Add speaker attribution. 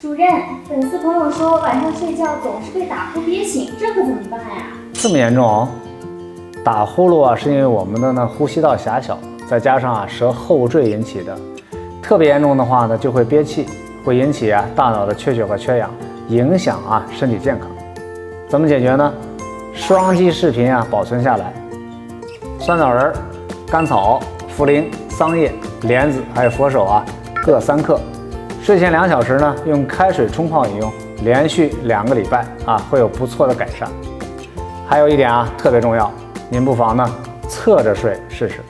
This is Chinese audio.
Speaker 1: 主任，粉丝朋友说晚上睡觉总是被打呼憋醒，这可怎么办呀？
Speaker 2: 这么严重哦？打呼噜啊，是因为我们的呼吸道狭小，再加上舌后坠引起的。特别严重的话呢，就会憋气，会引起大脑的缺血和缺氧，影响身体健康。怎么解决呢？双击视频保存下来。酸枣仁、甘草、茯苓、桑叶、莲子还有佛手各3克。睡前2小时呢，用开水冲泡饮用，连续2个礼拜会有不错的改善。还有一点特别重要，您不妨呢侧着睡试试。